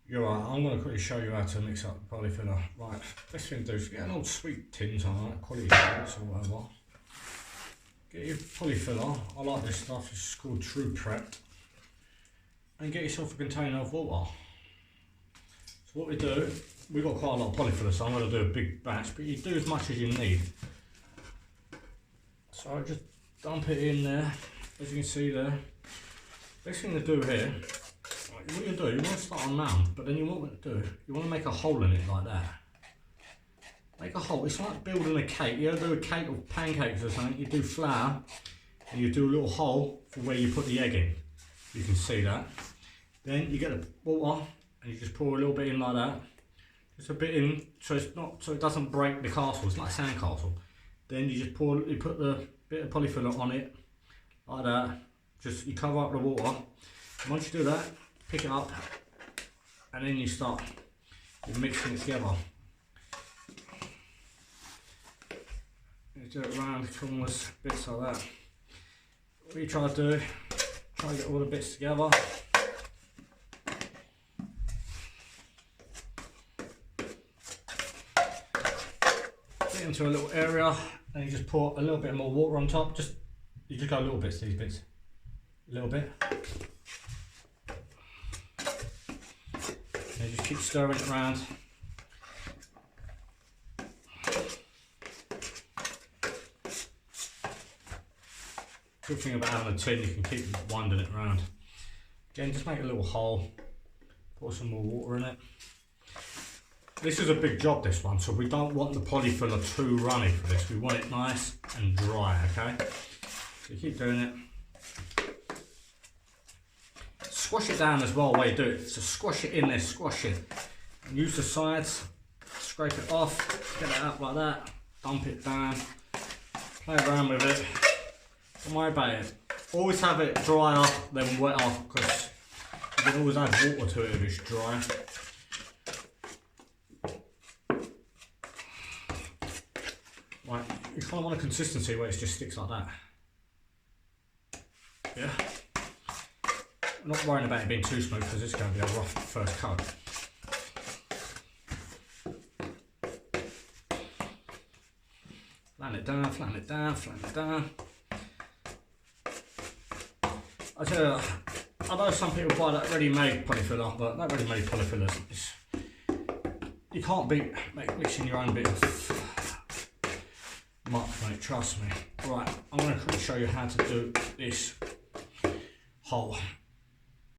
You're right, I'm going to quickly show you how to mix up the polyfiller. Right, best thing to do is get an old sweet tin, like quality tints or whatever. Get your polyfiller, I like this stuff, it's called True Prep. And get yourself a container of water. So what we do, we've got quite a lot of polyfiller, so I'm going to do a big batch, but you do as much as you need. So I just dump it in there, as you can see there. Best thing to do here, what you do, you want to start on mound, but then you want to do, you want to make a hole in it like that. Make a hole, it's like building a cake. You ever do a cake of pancakes or something, you do flour, and you do a little hole for where you put the egg in. You can see that. Then you get the water, and you just pour a little bit in like that. Just a bit in, so it's not, so it doesn't break the castle, it's like a sand castle. Then you just pour, you put the bit of polyfiller on it, like that. Just, you cover up the water. And once you do that, pick it up, and then you start mixing it together. You do it around the corners, bits like that. What you try to do, try to get all the bits together. Get into a little area, and you just pour a little bit more water on top. You just go little bits, these bits. A little bit. And just keep stirring it around. Good thing about having a tin, you can keep winding it around. Again, just make a little hole, pour some more water in it. This is a big job, this one, so we don't want the polyfiller too runny for this. We want it nice and dry, okay? So you keep doing it. Squash it down as well while you do it. So squash it in there, squash it. And use the sides, scrape it off, get it out like that, dump it down, play around with it. Don't worry about it. Always have it drier than wetter, because you can always add water to it if it's dry. Right, you kind of want a consistency where it just sticks like that. Yeah. I'm not worrying about it being too smooth because it's going to be a rough first coat. Flatten it down, flatten it down, flatten it down. I tell you, I know some people buy that ready-made polyfiller, but that ready-made polyfiller is, you can't beat mixing your own bit of muck, mate, trust me. Right, I'm going to quickly show you how to do this hole.